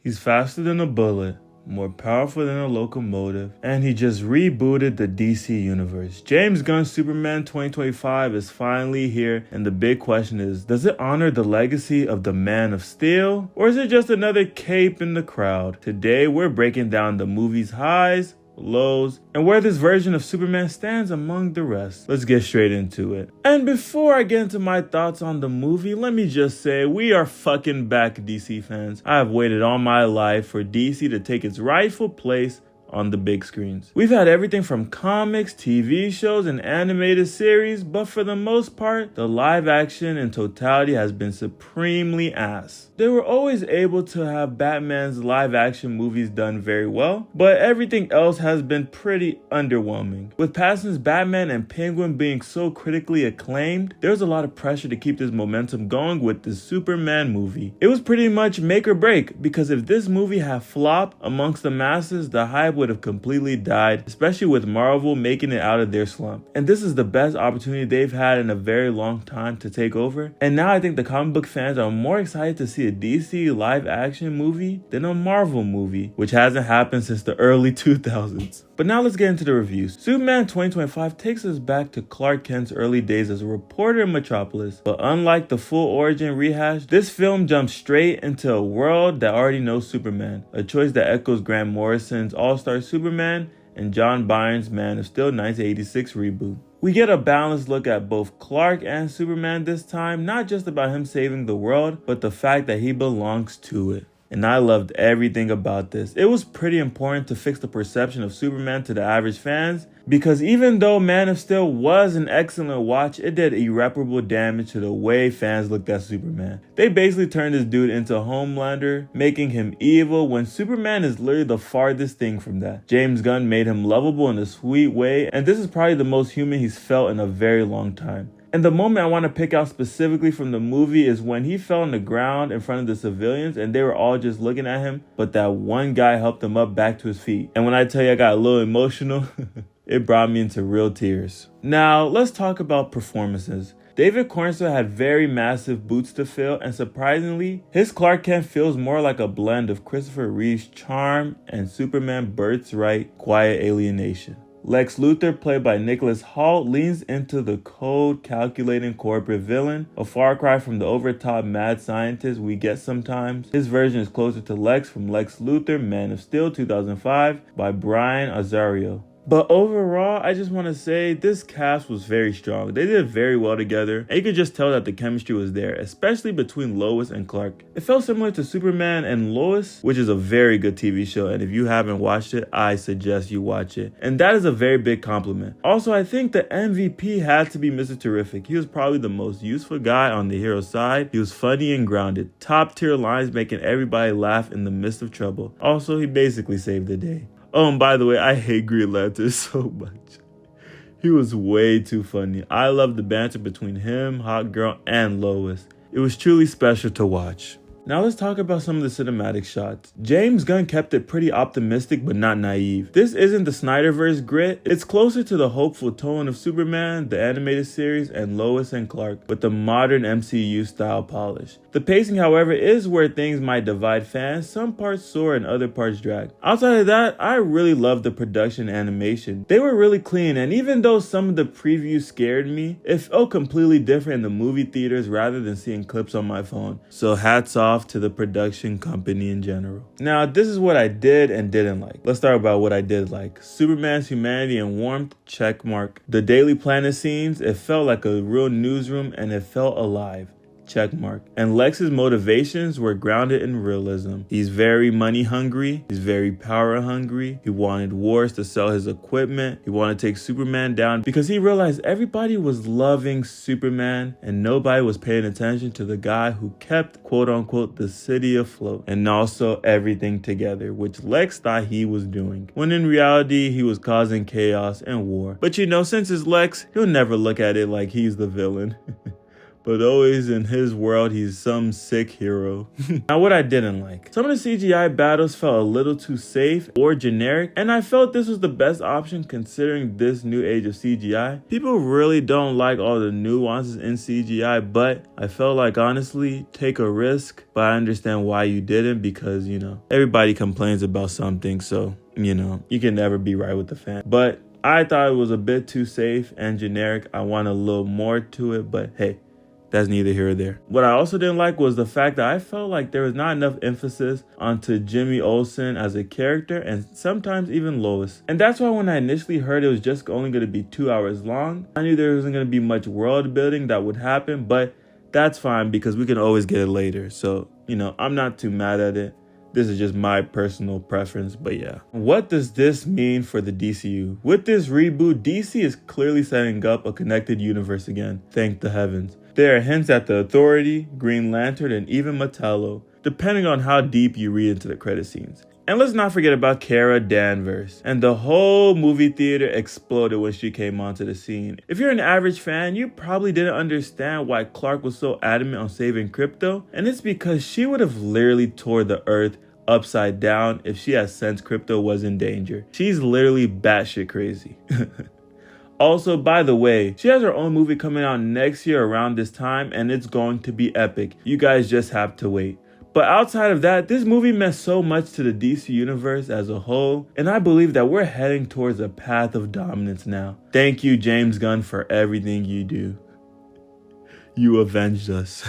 He's faster than a bullet, more powerful than a locomotive, and he just rebooted the DC universe. James Gunn's Superman 2025 is finally here, and the big question is, does it honor the legacy of the Man of Steel, or is it just another cape in the crowd? Today, we're breaking down the movie's highs, lows, and where this version of Superman stands among the rest. Let's get straight into it. And before I get into my thoughts on the movie, let me just say we are fucking back, DC fans. I have waited all my life for DC to take its rightful place on the big screens. We've had everything from comics, TV shows, and animated series, but for the most part, the live action in totality has been supremely ass. They were always able to have Batman's live action movies done very well, but everything else has been pretty underwhelming. With Pattinson's Batman and Penguin being so critically acclaimed, there's a lot of pressure to keep this momentum going with the Superman movie. It was pretty much make or break, because if this movie had flopped amongst the masses, the hype would have completely died, especially with Marvel making it out of their slump. And this is the best opportunity they've had in a very long time to take over. And now I think the comic book fans are more excited to see a DC live action movie than a Marvel movie, which hasn't happened since the early 2000s. But now let's get into the reviews. Superman 2025 takes us back to Clark Kent's early days as a reporter in Metropolis, but unlike the full origin rehash, this film jumps straight into a world that already knows Superman, a choice that echoes Grant Morrison's All-Star Superman and John Byrne's Man of Steel 1986 reboot. We get a balanced look at both Clark and Superman this time, not just about him saving the world, but the fact that he belongs to it. And I loved everything about this. It was pretty important to fix the perception of Superman to the average fans, because even though Man of Steel was an excellent watch, it did irreparable damage to the way fans looked at Superman. They basically turned this dude into a Homelander, making him evil when Superman is literally the farthest thing from that. James Gunn made him lovable in a sweet way, and this is probably the most human he's felt in a very long time. And the moment I want to pick out specifically from the movie is when he fell on the ground in front of the civilians and they were all just looking at him, but that one guy helped him up back to his feet. And when I tell you I got a little emotional, it brought me into real tears. Now, let's talk about performances. David Cornswell had very massive boots to fill, and surprisingly, his Clark Kent feels more like a blend of Christopher Reeve's charm and Superman birthright quiet alienation. Lex Luthor, played by Nicholas Hoult, leans into the cold, calculating corporate villain, a far cry from the over-top mad scientist we get sometimes. His version is closer to Lex from Lex Luthor, Man of Steel 2005 by Brian Azzarello. But overall, I just want to say this cast was very strong. They did very well together, and you could just tell that the chemistry was there, especially between Lois and Clark. It felt similar to Superman and Lois, which is a very good TV show, and if you haven't watched it, I suggest you watch it. And that is a very big compliment. Also, I think the MVP had to be Mr. Terrific. He was probably the most useful guy on the hero side. He was funny and grounded. Top tier lines making everybody laugh in the midst of trouble. Also, he basically saved the day. Oh, and by the way, I hate Green Lantern so much. He was way too funny. I loved the banter between him, Hot Girl, and Lois. It was truly special to watch. Now let's talk about some of the cinematic shots. James Gunn kept it pretty optimistic but not naive. This isn't the Snyderverse grit, it's closer to the hopeful tone of Superman, the animated series, and Lois and Clark, with the modern MCU style polish. The pacing, however, is where things might divide fans. Some parts soar and other parts drag. Outside of that, I really loved the production and animation. They were really clean, and even though some of the previews scared me, it felt completely different in the movie theaters rather than seeing clips on my phone. So hats off to the production company in general. Now, this is what I did and didn't like. Let's start about what I did like. Superman's humanity and warmth, check mark. The Daily Planet scenes, it felt like a real newsroom and it felt alive. Check mark. And Lex's motivations were grounded in realism. He's very money hungry. He's very power hungry. He wanted wars to sell his equipment. He wanted to take Superman down because he realized everybody was loving Superman and nobody was paying attention to the guy who kept, quote unquote, the city afloat and also everything together, which Lex thought he was doing, when in reality he was causing chaos and war. But you know, since it's Lex, he'll never look at it like he's the villain. but always in his world, he's some sick hero. Now, what I didn't like. Some of the CGI battles felt a little too safe or generic, and I felt this was the best option considering this new age of CGI. People really don't like all the nuances in CGI, but I felt like, honestly, take a risk, but I understand why you didn't because, everybody complains about something, so, you can never be right with the fan. But I thought it was a bit too safe and generic. I want a little more to it, but hey, that's neither here or there. What I also didn't like was the fact that I felt like there was not enough emphasis onto Jimmy Olsen as a character and sometimes even Lois. And that's why when I initially heard it was just only going to be 2 hours long, I knew there wasn't going to be much world building that would happen, but that's fine because we can always get it later. So, I'm not too mad at it. This is just my personal preference, but yeah. What does this mean for the DCU? With this reboot, DC is clearly setting up a connected universe again, thank the heavens. There are hints at the Authority, Green Lantern, and even Metallo, depending on how deep you read into the credit scenes. And let's not forget about Kara Danvers. And the whole movie theater exploded when she came onto the scene. If you're an average fan, you probably didn't understand why Clark was so adamant on saving Krypto. And it's because she would have literally tore the earth upside down if she had sensed Krypto was in danger. She's literally batshit crazy. Also, by the way, she has her own movie coming out next year around this time, and it's going to be epic. You guys just have to wait. But outside of that, this movie meant so much to the DC universe as a whole, and I believe that we're heading towards a path of dominance now. Thank you, James Gunn, for everything you do. You avenged us.